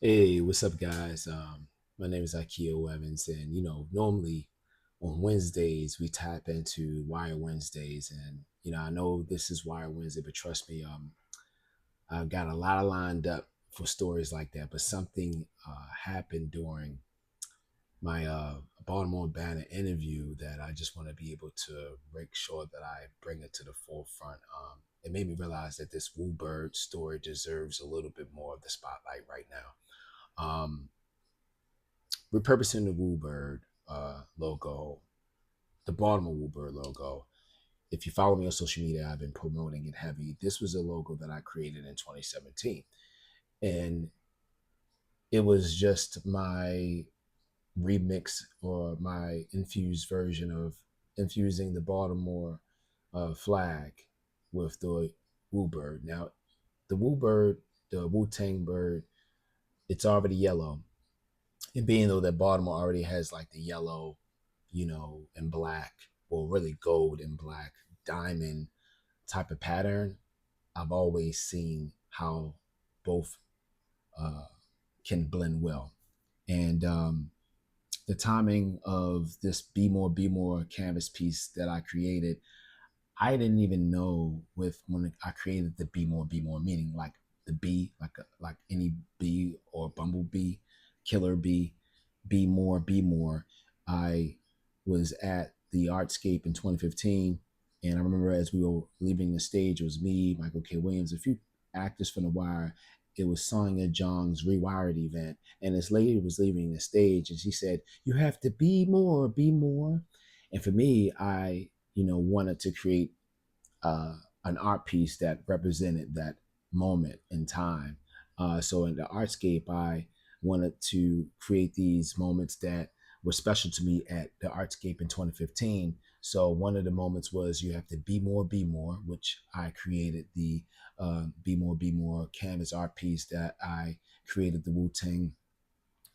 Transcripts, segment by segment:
Hey, what's up, guys? My name is Akio Evans, and normally on Wednesdays we tap into Wire Wednesdays, and I know this is Wire Wednesday, but trust me, I've got a lot of lined up for stories like that. But something happened during my Baltimore Banner interview that I just want to be able to make sure that I bring it to the forefront. It made me realize that this Wu Bird story deserves a little bit more of the spotlight right now. Repurposing the Wu Bird logo, the Baltimore Wu Bird logo. If you follow me on social media, I've been promoting it heavy. This was a logo that I created in 2017. And it was just my remix or my infused version of infusing the Baltimore flag with the Wu Bird. Now, the Wu Bird, the Wu Tang bird, it's already yellow. And being though that Baltimore already has like the yellow, and black, well, really gold and black diamond type of pattern, I've always seen how both uh, can blend well. And the timing of this Be More canvas piece that I created, I didn't even know with when I created the Be More, meaning like the bee, like any bee or bumblebee, killer bee, Be More. I was at the Artscape in 2015, and I remember as we were leaving the stage, it was me, Michael K. Williams, a few actors from The Wire. It was Sonia Jong's Rewired event, and this lady was leaving the stage, and she said, "You have to be more, be more." And for me, I wanted to create uh, an art piece that represented that moment in time. So in the artscape, I wanted to create these moments that were special to me at the artscape in 2015. So one of the moments was you have to be more, which I created the be more canvas art piece that I created the Wu Tang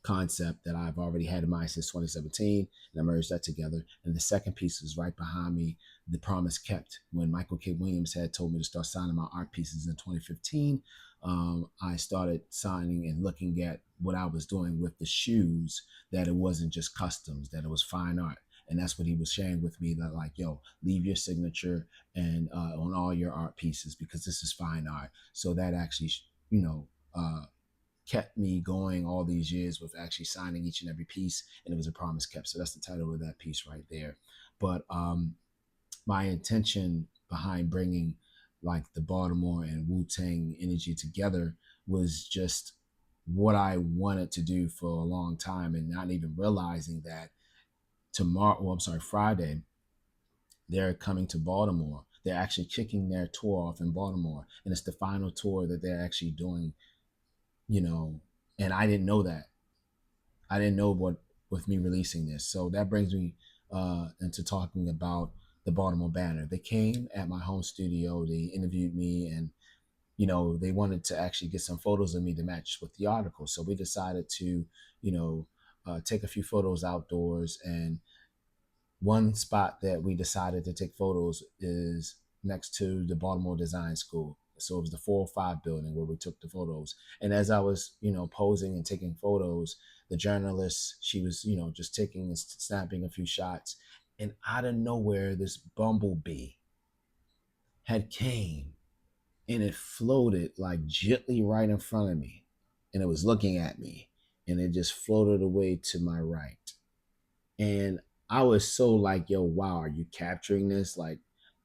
concept that I've already had in mind since 2017, and I merged that together. And the second piece is right behind me, The Promise Kept. When Michael K. Williams had told me to start signing my art pieces in 2015, I started signing and looking at what I was doing with the shoes, that it wasn't just customs, that it was fine art. And that's what he was sharing with me, that like, yo, leave your signature and on all your art pieces, because this is fine art. So that actually, kept me going all these years with actually signing each and every piece, and it was a promise kept. So that's the title of that piece right there. But my intention behind bringing like the Baltimore and Wu Tang energy together was just what I wanted to do for a long time, and not even realizing that tomorrow, well, I'm sorry, Friday, they're coming to Baltimore. They're actually kicking their tour off in Baltimore, and it's the final tour that they're actually doing, you know, and I didn't know that. I didn't know what with me releasing this. So that brings me into talking about the Baltimore Banner. They came at my home studio. They interviewed me, and they wanted to actually get some photos of me to match with the article. So we decided to, take a few photos outdoors. And one spot that we decided to take photos is next to the Baltimore Design School. So it was the 405 building where we took the photos. And as I was, posing and taking photos, the journalist, she was, just taking and snapping a few shots. And out of nowhere, this bumblebee had came, and it floated like gently right in front of me. And it was looking at me, and it just floated away to my right. And I was so like, yo, wow, are you capturing this? Like,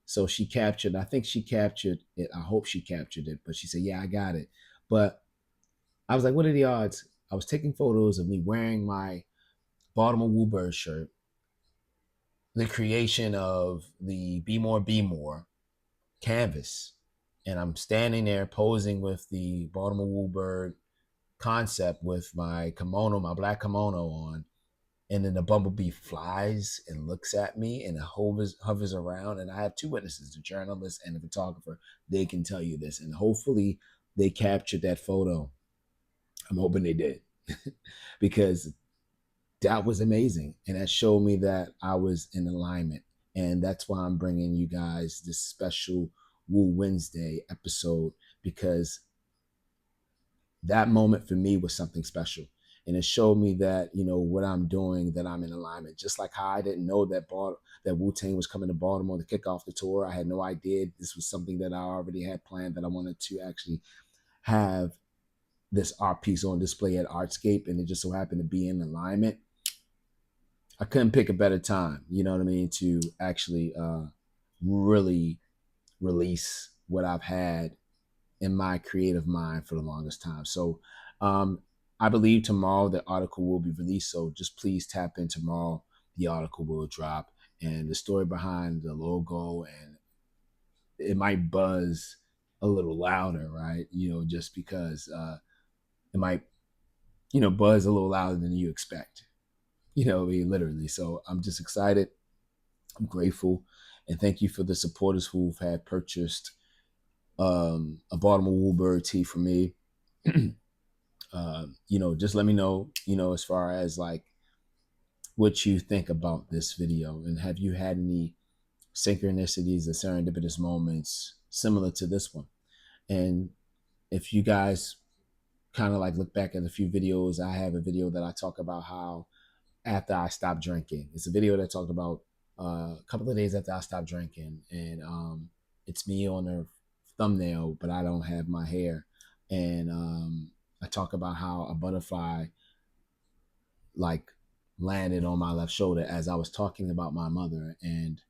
so she captured, I think she captured it. I hope she captured it, but she said, yeah, I got it. But I was like, what are the odds? I was taking photos of me wearing my Baltimore Wu Bird shirt, the creation of the Be More canvas. And I'm standing there posing with the Baltimore Wu Bird concept with my kimono, my black kimono on, and then the bumblebee flies and looks at me, and it hovers around. And I have two witnesses, the journalist and the photographer. They can tell you this, and hopefully they captured that photo. I'm hoping they did because that was amazing, and that showed me that I was in alignment. And that's why I'm bringing you guys this special Woo Wednesday episode, because that moment for me was something special. And it showed me that, what I'm doing, that I'm in alignment. Just like how I didn't know that Wu-Tang was coming to Baltimore to kick off the tour. I had no idea this was something that I already had planned, that I wanted to actually have this art piece on display at Artscape, and it just so happened to be in alignment. I couldn't pick a better time, you know what I mean, to actually really release what I've had in my creative mind for the longest time. So um, I believe tomorrow the article will be released. So just please tap in tomorrow. The article will drop, and the story behind the logo, and it might buzz a little louder, right? Just because it might, buzz a little louder than you expect. I mean, literally. So I'm just excited. I'm grateful, and thank you for the supporters who've had purchased a Baltimore Wu Bird tee for me. Just let me know, as far as like what you think about this video, and have you had any synchronicities or serendipitous moments similar to this one? And if you guys kind of like look back at a few videos, I have a video that I talk about how after I stopped drinking, it's a video that talked about a couple of days after I stopped drinking, and it's me on a thumbnail, but I don't have my hair, and I talk about how a butterfly like landed on my left shoulder as I was talking about my mother. And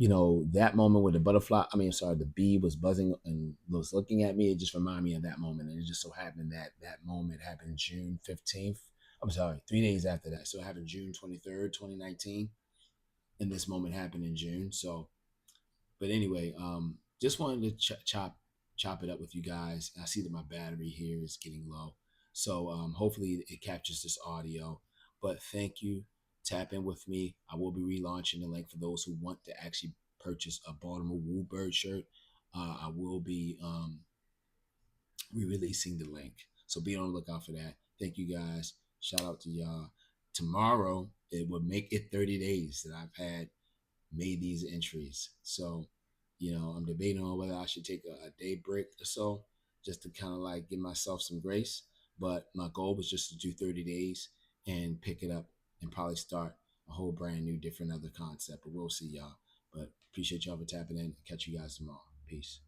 that moment with the butterfly, I mean, sorry, the bee was buzzing and was looking at me, it just reminded me of that moment. And it just so happened that that moment happened June 15th. I'm sorry, 3 days after that. So it happened June 23rd, 2019. And this moment happened in June. So, but anyway, just wanted to chop it up with you guys. I see that my battery here is getting low, so hopefully it captures this audio. But thank you. Tap in with me. I will be relaunching the link for those who want to actually purchase a Baltimore Wu Bird shirt. I will be re-releasing the link, so be on the lookout for that. Thank you guys. Shout out to y'all. Tomorrow it will make it 30 days that I've had made these entries. So, I'm debating on whether I should take a day break or so, just to kind of like give myself some grace. But my goal was just to do 30 days and pick it up and probably start a whole brand new, different other concept. But we'll see, y'all. But appreciate y'all for tapping in. Catch you guys tomorrow. Peace.